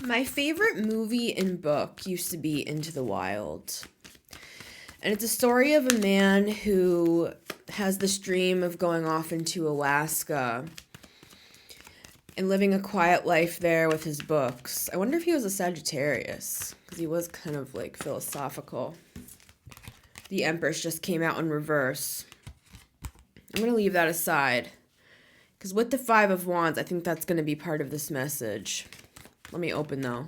My favorite movie and book used to be Into the Wild. And it's a story of a man who has this dream of going off into Alaska and living a quiet life there with his books. I wonder if he was a Sagittarius, because he was kind of like philosophical. The Empress just came out in reverse. I'm going to leave that aside, because with the Five of Wands, I think that's going to be part of this message. Let me open though.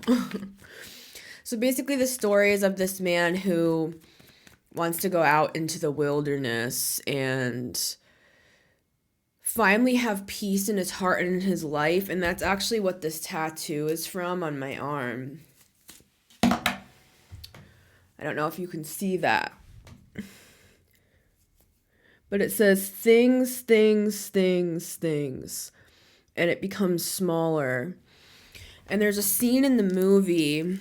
So basically the story is of this man who wants to go out into the wilderness and finally have peace in his heart and in his life. And that's actually what this tattoo is from on my arm. I don't know if you can see that. But it says things, things, things, things. And it becomes smaller. And there's a scene in the movie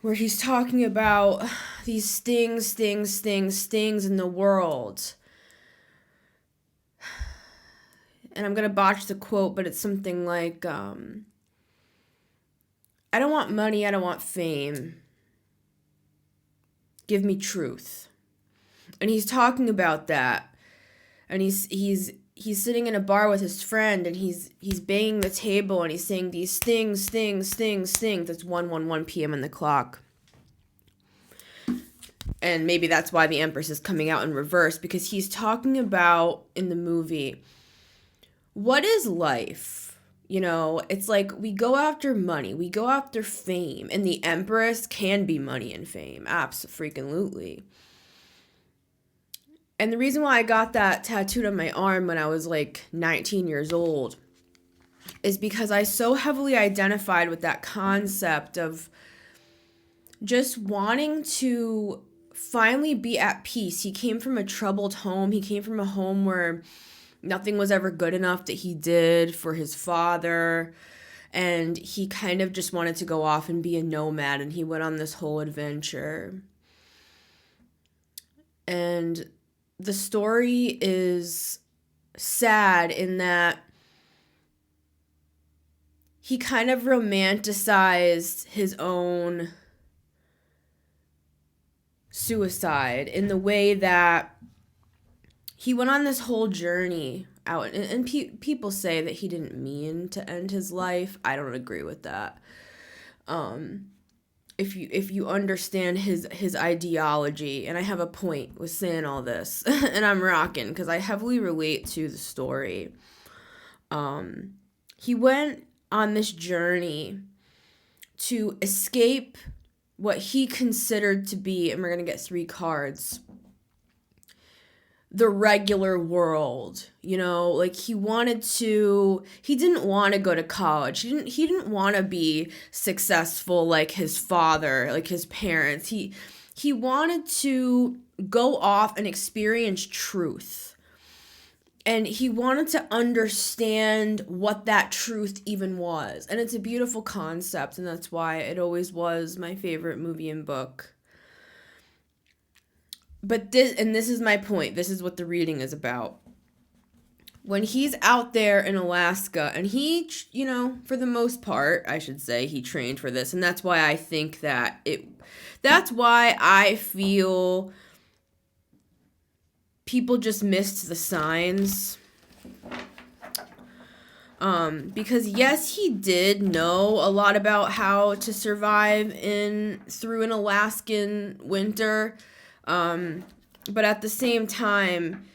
where he's talking about these things in the world. And I'm going to botch the quote, but it's something like, I don't want money, I don't want fame. Give me truth. And he's talking about that. And he's sitting in a bar with his friend, and he's banging the table, and he's saying these things. That's 1:11 p.m. on the clock. And maybe that's why the Empress is coming out in reverse, because he's talking about, in the movie, what is life? You know, it's like we go after money, we go after fame, and the Empress can be money and fame. Abso-freaking-lutely. And the reason why I got that tattooed on my arm when I was like 19 years old is because I so heavily identified with that concept of just wanting to finally be at peace. He came from a troubled home. He came from a home where nothing was ever good enough that he did for his father. And he kind of just wanted to go off and be a nomad. And he went on this whole adventure. And the story is sad in that he kind of romanticized his own suicide in the way that he went on this whole journey out. And people say that he didn't mean to end his life. I don't agree with that. If you understand his ideology, and I have a point with saying all this, and I'm rocking because I heavily relate to the story. He went on this journey to escape what he considered to be, and we're going to get 3 cards, the regular world. You know, like he didn't want to go to college. He didn't want to be successful like his father, like his parents. He wanted to go off and experience truth. And he wanted to understand what that truth even was. And it's a beautiful concept, and that's why it always was my favorite movie and book. But this is my point. This is what the reading is about. When he's out there in Alaska, and he, you know, for the most part, I should say, he trained for this. And that's why I think that's why I feel people just missed the signs. Because yes, he did know a lot about how to survive through an Alaskan winter. But at the same time,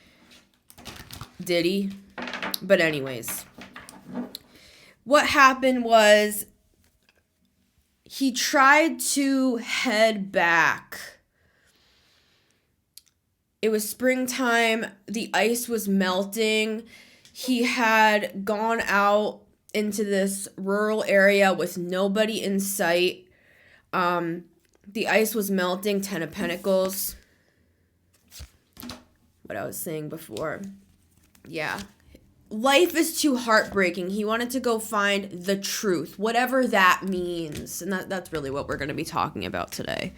did he? But anyways, what happened was he tried to head back. It was springtime. The ice was melting. He had gone out into this rural area with nobody in sight. The ice was melting. 10 of Pentacles. What I was saying before. Yeah. Life is too heartbreaking. He wanted to go find the truth, whatever that means. And that's really what we're going to be talking about today.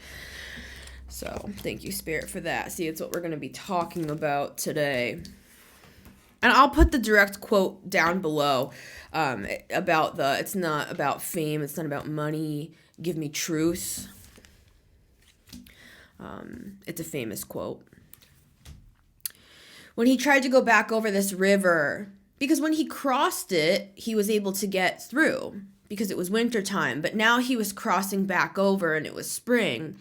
So thank you, Spirit, for that. See, it's what we're going to be talking about today. And I'll put the direct quote down below about it's not about fame, it's not about money, give me truth. It's a famous quote. When he tried to go back over this river, because when he crossed it, he was able to get through because it was wintertime. But now he was crossing back over and it was spring.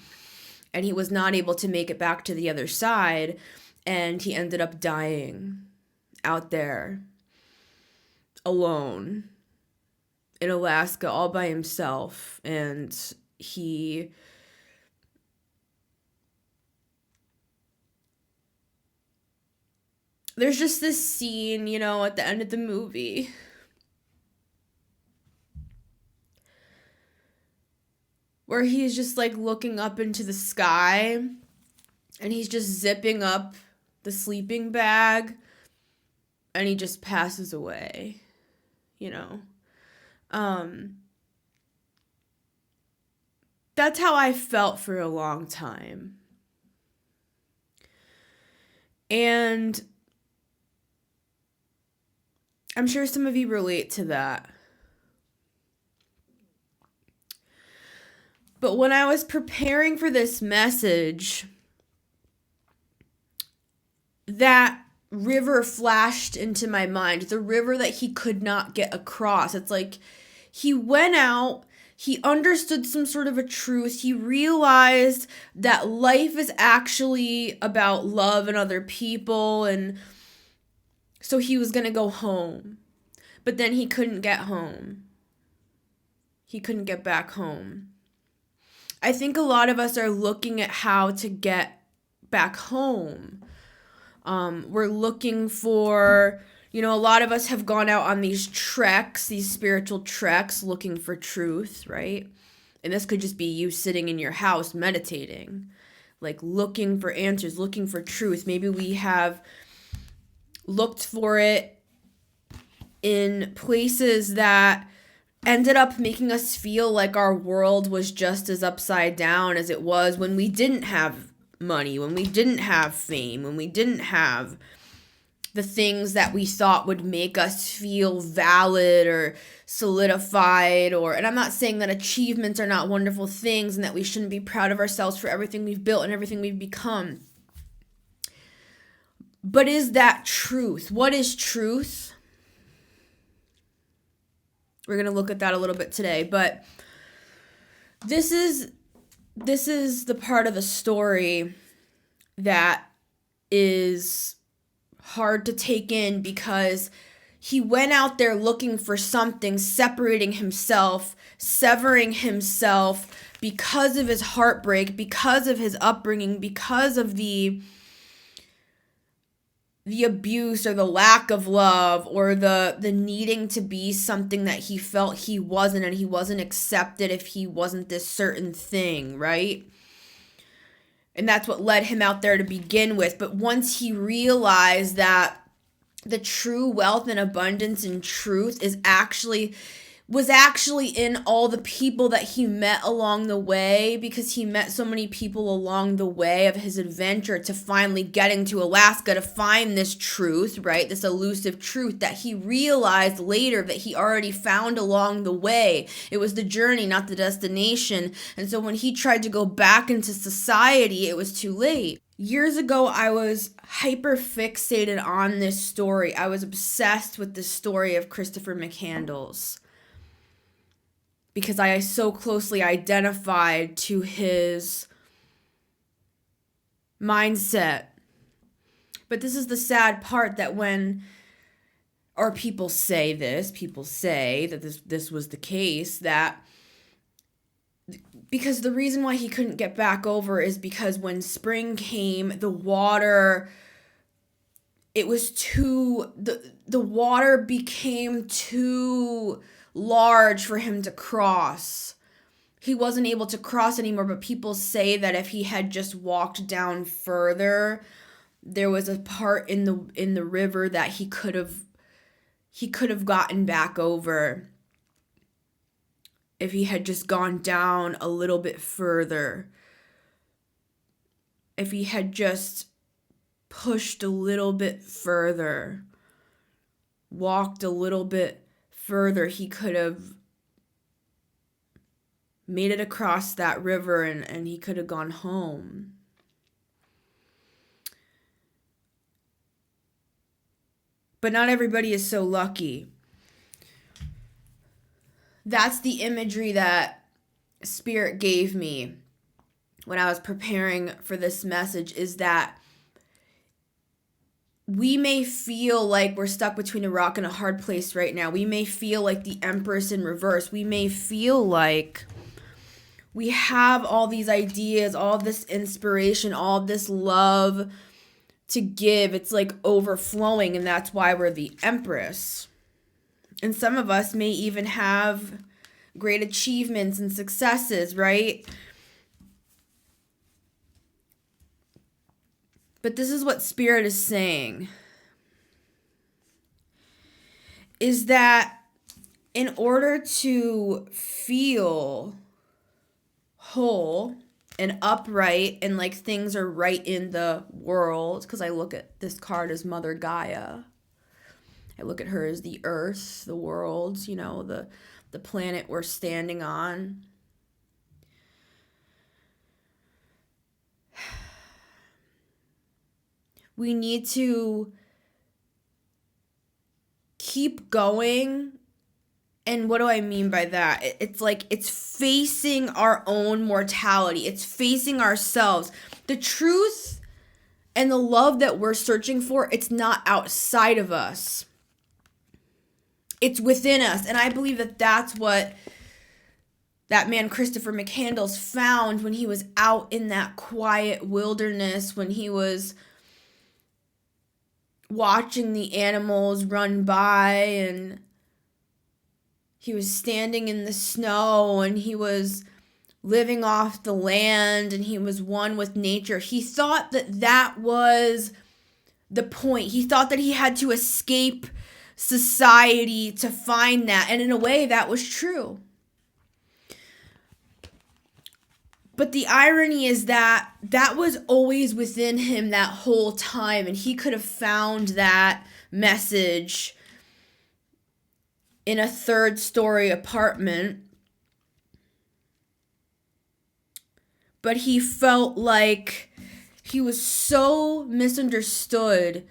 And he was not able to make it back to the other side. And he ended up dying out there alone in Alaska all by himself. And there's just this scene, at the end of the movie where he's just like looking up into the sky and he's just zipping up the sleeping bag and he just passes away, That's how I felt for a long time. And I'm sure some of you relate to that. But when I was preparing for this message, that river flashed into my mind, the river that he could not get across. It's like he went out, he understood some sort of a truth, he realized that life is actually about love and other people, and so he was going to go home. But then he couldn't get home. He couldn't get back home. I think a lot of us are looking at how to get back home. We're looking for, a lot of us have gone out on these treks, these spiritual treks, looking for truth, right? And this could just be you sitting in your house meditating, like looking for answers, looking for truth. Maybe we have looked for it in places that ended up making us feel like our world was just as upside down as it was when we didn't have money, when we didn't have fame, when we didn't have the things that we thought would make us feel valid or solidified, and I'm not saying that achievements are not wonderful things and that we shouldn't be proud of ourselves for everything we've built and everything we've become. But is that truth? What is truth? We're going to look at that a little bit today, but this is the part of the story that is hard to take in because he went out there looking for something, separating himself, severing himself because of his heartbreak, because of his upbringing, because of the abuse or the lack of love or the needing to be something that he felt he wasn't, and he wasn't accepted if he wasn't this certain thing, right? And that's what led him out there to begin with. But once he realized that the true wealth and abundance and truth was actually in all the people that he met along the way, because he met so many people along the way of his adventure to finally getting to Alaska to find this truth, right? This elusive truth that he realized later that he already found along the way. It was the journey, not the destination. And so when he tried to go back into society, it was too late. Years ago, I was hyper fixated on this story. I was obsessed with the story of Christopher McCandless, because I so closely identified to his mindset. But this is the sad part, that people say that this was the case, that because the reason why he couldn't get back over is because when spring came, the water, the water became too large for him to cross. He wasn't able to cross anymore, but people say that if he had just walked down further, there was a part in the river that he could have gotten back over if he had just gone down a little bit further. If he had just pushed a little bit further. walked a little bit further, he could have made it across that river and he could have gone home. But not everybody is so lucky. That's the imagery that Spirit gave me when I was preparing for this message, is that we may feel like we're stuck between a rock and a hard place right now. We may feel like the Empress in reverse. We may feel like we have all these ideas, all this inspiration, all this love to give. It's like overflowing, and that's why we're the Empress. And some of us may even have great achievements and successes, right? But this is what Spirit is saying, is that in order to feel whole and upright and like things are right in the world, because I look at this card as Mother Gaia. I look at her as the earth, the world, you know, the planet we're standing on. We need to keep going. And what do I mean by that? It's like it's facing our own mortality. It's facing ourselves. The truth and the love that we're searching for, it's not outside of us. It's within us. And I believe that that's what that man Christopher McCandless found when he was out in that quiet wilderness, when he was watching the animals run by, and he was standing in the snow, and he was living off the land, and he was one with nature. He thought that that was the point. He thought that he had to escape society to find that. And in a way, that was true. But the irony is that that was always within him that whole time, and he could have found that message in a third-story apartment. But he felt like he was so misunderstood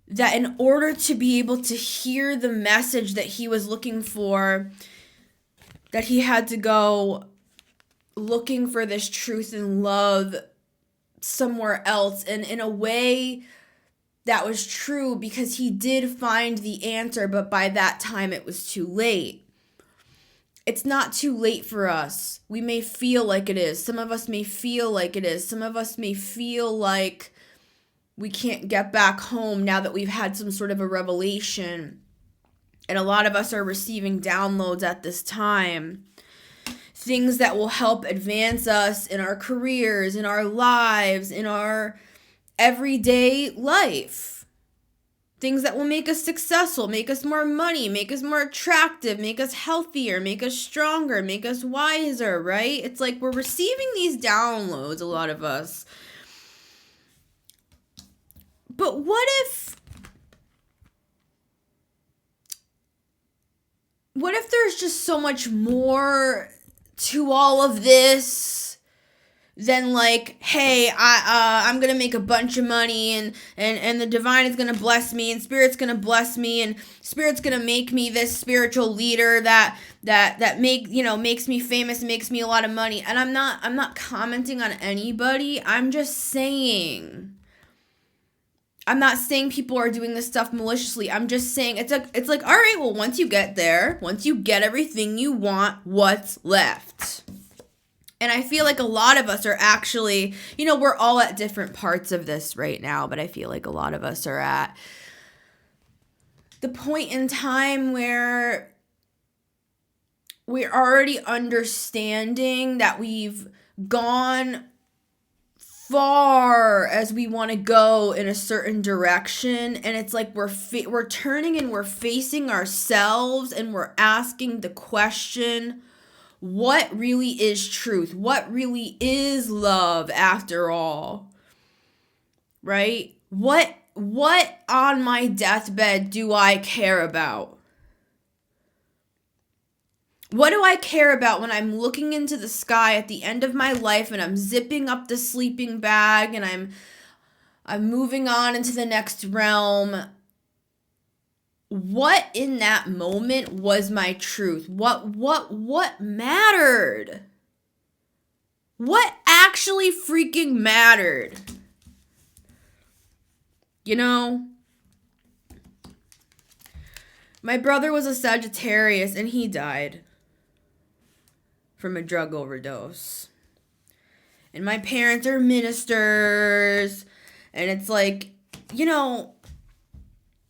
that in order to be able to hear the message that he was looking for, that he had to go looking for this truth and love somewhere else. And in a way, that was true, because he did find the answer, but by that time it was too late. It's not too late for us. We may feel like it is. Some of us may feel like it is. Some of us may feel like we can't get back home now that we've had some sort of a revelation. And a lot of us are receiving downloads at this time. Things that will help advance us in our careers, in our lives, in our everyday life. Things that will make us successful, make us more money, make us more attractive, make us healthier, make us stronger, make us wiser, right? It's like we're receiving these downloads, a lot of us. But what if there's just so much more to all of this than like, hey, I'm gonna make a bunch of money and the divine is gonna bless me and Spirit's gonna bless me and Spirit's gonna make me this spiritual leader that makes me famous and makes me a lot of money. And I'm not commenting on anybody. I'm just saying. I'm not saying people are doing this stuff maliciously. I'm just saying it's like, all right, well, once you get there, once you get everything you want, what's left? And I feel like a lot of us are actually, we're all at different parts of this right now, but I feel like a lot of us are at the point in time where we're already understanding that we've gone far as we want to go in a certain direction, and it's like we're turning and we're facing ourselves and we're asking the question, what really is truth? What really is love after all? Right? What what on my deathbed do I care about? What do I care about when I'm looking into the sky at the end of my life and I'm zipping up the sleeping bag and I'm moving on into the next realm? What in that moment was my truth? What mattered? What actually freaking mattered? You know, my brother was a Sagittarius and he died from a drug overdose. And my parents are ministers. And it's like, you know,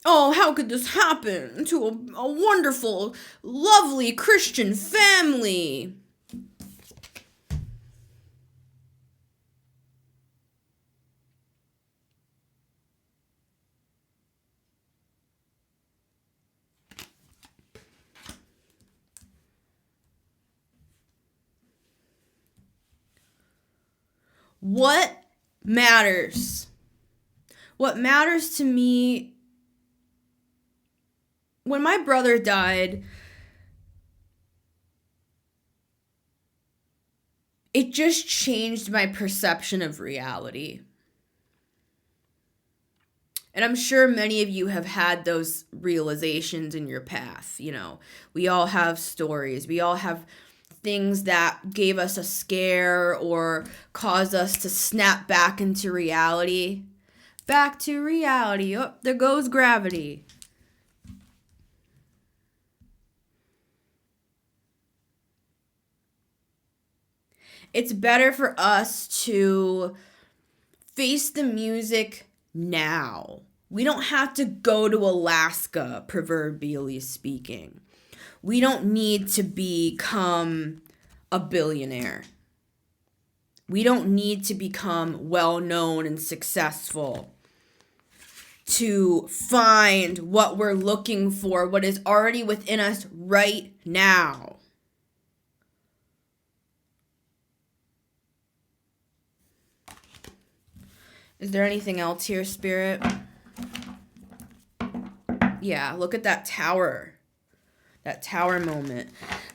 oh, how could this happen to a wonderful, lovely Christian family? What matters? What matters to me, when my brother died, it just changed my perception of reality. And I'm sure many of you have had those realizations in your path. You know, we all have stories. We all have things that gave us a scare or caused us to snap back into reality. Back to reality. Oh, there goes gravity. It's better for us to face the music now. We don't have to go to Alaska, proverbially speaking. We don't need to become a billionaire. We don't need to become well-known and successful to find what we're looking for, what is already within us right now. Is there anything else here, Spirit? Yeah, look at that tower. That tower moment.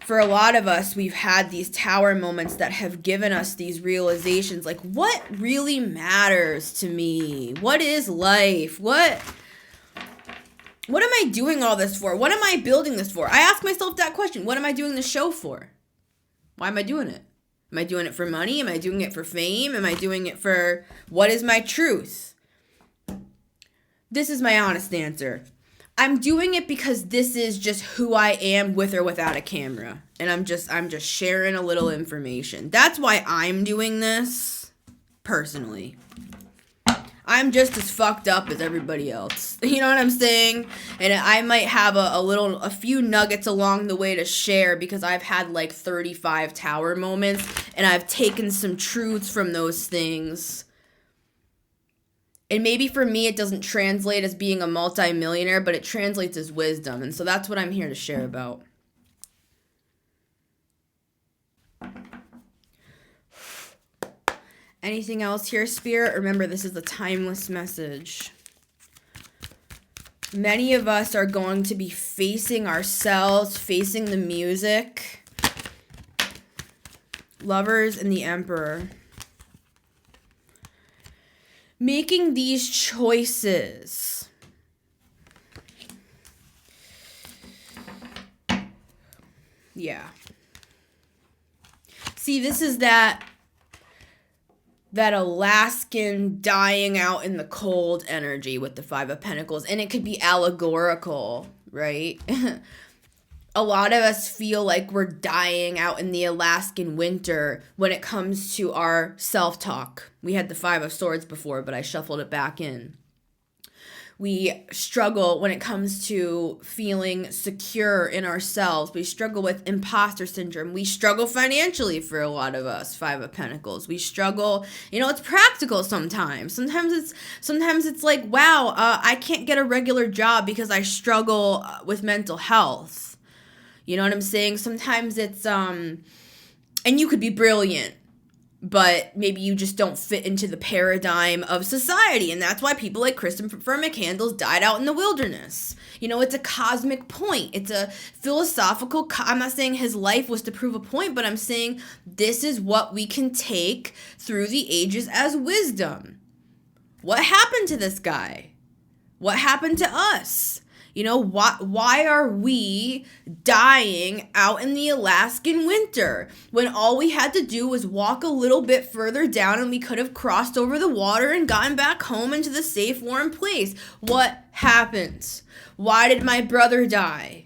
For a lot of us, we've had these tower moments that have given us these realizations. Like, what really matters to me? What is life? What am I doing all this for? What am I building this for? I ask myself that question. What am I doing this show for? Why am I doing it? Am I doing it for money? Am I doing it for fame? Am I doing it for what is my truth? This is my honest answer. I'm doing it because this is just who I am with or without a camera. And I'm just sharing a little information. That's why I'm doing this personally. I'm just as fucked up as everybody else. You know what I'm saying? And I might have a few nuggets along the way to share because I've had like 35 tower moments and I've taken some truths from those things. And maybe for me, it doesn't translate as being a multimillionaire, but it translates as wisdom. And so that's what I'm here to share about. Anything else here, Spirit? Remember, this is a timeless message. Many of us are going to be facing ourselves, facing the music. Lovers and the Emperor. Making these choices. Yeah. See, this is that Alaskan dying out in the cold energy with the Five of Pentacles. And it could be allegorical, right? A lot of us feel like we're dying out in the Alaskan winter when it comes to our self-talk. We had the Five of Swords before, but I shuffled it back in. We struggle when it comes to feeling secure in ourselves. We struggle with imposter syndrome. We struggle financially for a lot of us, Five of Pentacles. We struggle, it's practical sometimes. Sometimes it's like, wow, I can't get a regular job because I struggle with mental health. You know what I'm saying? Sometimes it's, and you could be brilliant. but maybe you just don't fit into the paradigm of society, and that's why people like Christopher McCandless died out in the wilderness. You know, it's a cosmic point. It's a philosophical, I'm not saying his life was to prove a point, but I'm saying this is what we can take through the ages as wisdom. What happened to this guy? What happened to us? You know, why are we dying out in the Alaskan winter when all we had to do was walk a little bit further down and we could have crossed over the water and gotten back home into the safe, warm place? What happened? Why did my brother die?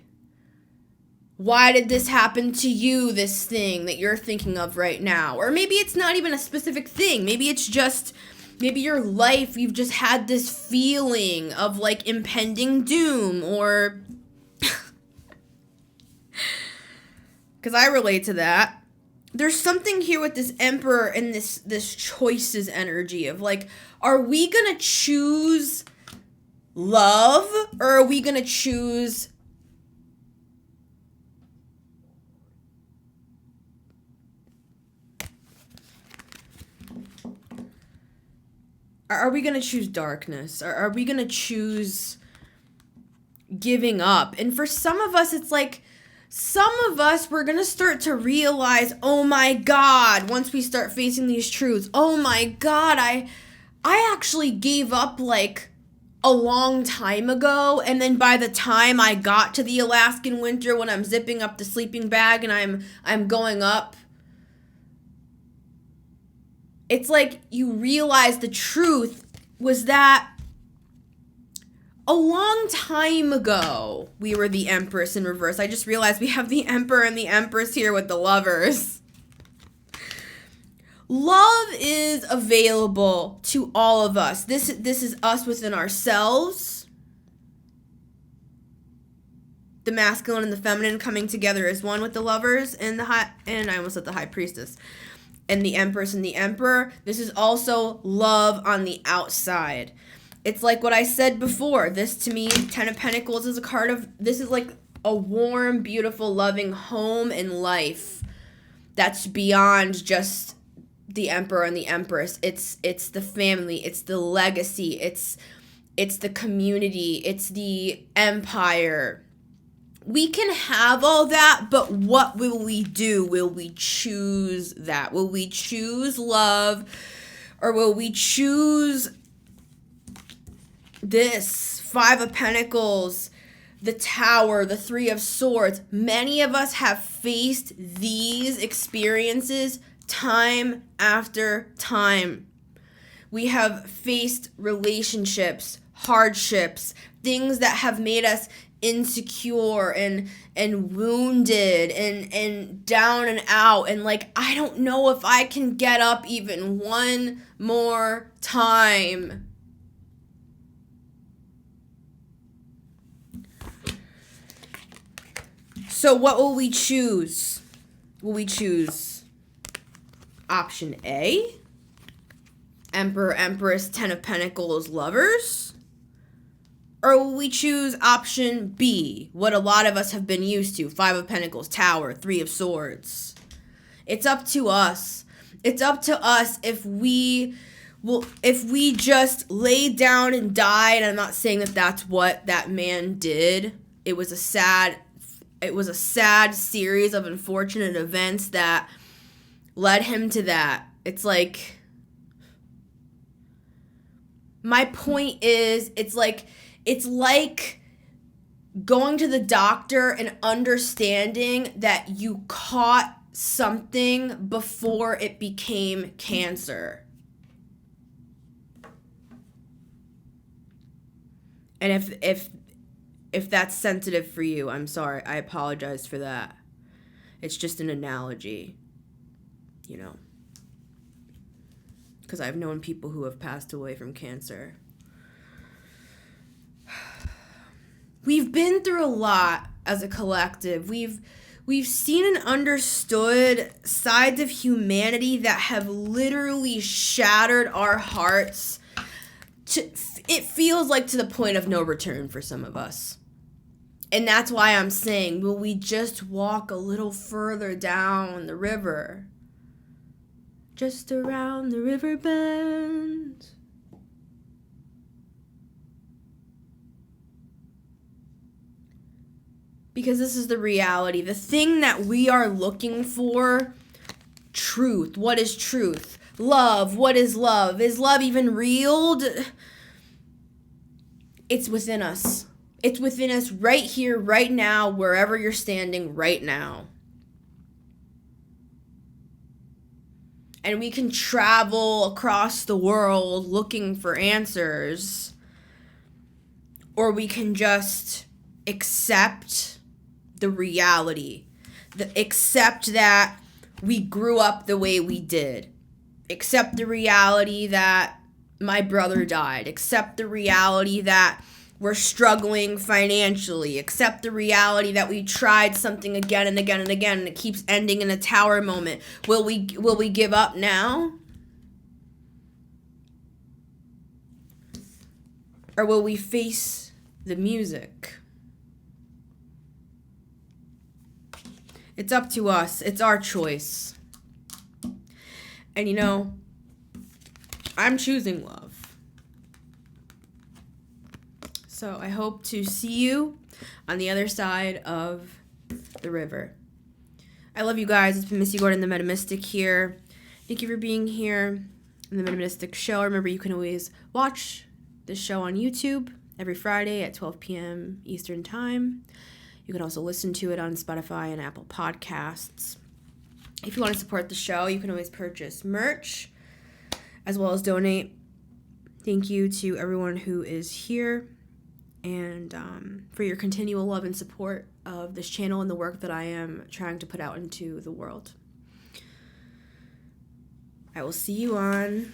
Why did this happen to you, this thing that you're thinking of right now? Or maybe it's not even a specific thing. Maybe it's just... Maybe your life, you've just had this feeling of like impending doom, or because I relate to that. There's something here with this emperor and this choices energy of like, are we gonna choose love, or are we gonna choose darkness? Or are we going to choose giving up? And for some of us, it's like, some of us, we're going to start to realize, oh my God, once we start facing these truths, oh my God, I actually gave up like a long time ago. And then by the time I got to the Alaskan winter, when I'm zipping up the sleeping bag and I'm going up, it's like you realize the truth was that a long time ago, we were the Empress in reverse. I just realized we have the Emperor and the Empress here with the Lovers. Love is available to all of us. This is us within ourselves. The masculine and the feminine coming together as one with the Lovers and I almost said the High Priestess. And the Empress and the Emperor. This is also love on the outside. It's like what I said before. This, to me, Ten of Pentacles is a card of... This is like a warm, beautiful, loving home and life that's beyond just the Emperor and the Empress. It's the family. It's the legacy. It's the community. It's the empire. We can have all that, but what will we do? Will we choose that? Will we choose love? Or will we choose this? Five of Pentacles, the Tower, the Three of Swords. Many of us have faced these experiences time after time. We have faced relationships, hardships, things that have made us insecure and wounded and down and out, and like, I don't know if I can get up even one more time. So what will we choose? Will we choose option A, Emperor, Empress, Ten of Pentacles, Lovers? Or will we choose option B, what a lot of us have been used to, Five of Pentacles, Tower, Three of Swords? It's up to us. It's up to us if we just lay down and die. And I'm not saying that that's what that man did. It was a sad series of unfortunate events that led him to that. It's like, my point is, it's like going to the doctor and understanding that you caught something before it became cancer. And if that's sensitive for you, I'm sorry. I apologize for that. It's just an analogy, you know. Because I've known people who have passed away from cancer. We've been through a lot as a collective. We've seen and understood sides of humanity that have literally shattered our hearts. It feels like to the point of no return for some of us. And that's why I'm saying, will we just walk a little further down the river? just around the river bend. Because this is the reality. The thing that we are looking for, truth. What is truth? Love. What is love? Is love even real? It's within us. It's within us right here, right now, wherever you're standing right now. And we can travel across the world looking for answers. Or we can just accept the reality. Accept that we grew up the way we did. Accept the reality that my brother died. Accept the reality that we're struggling financially. Accept the reality that we tried something again and again and again and it keeps ending in a tower moment. Will we give up now? Or will we face the music? It's up to us. It's our choice. And you know, I'm choosing love. So I hope to see you on the other side of the river. I love you guys. It's been Missy Gordon, the Metamystic here. Thank you for being here in the Metamystic Show. Remember, you can always watch this show on YouTube every Friday at 12 p.m. Eastern Time. You can also listen to it on Spotify and Apple Podcasts. If you want to support the show, you can always purchase merch as well as donate. Thank you to everyone who is here and for your continual love and support of this channel and the work that I am trying to put out into the world. I will see you on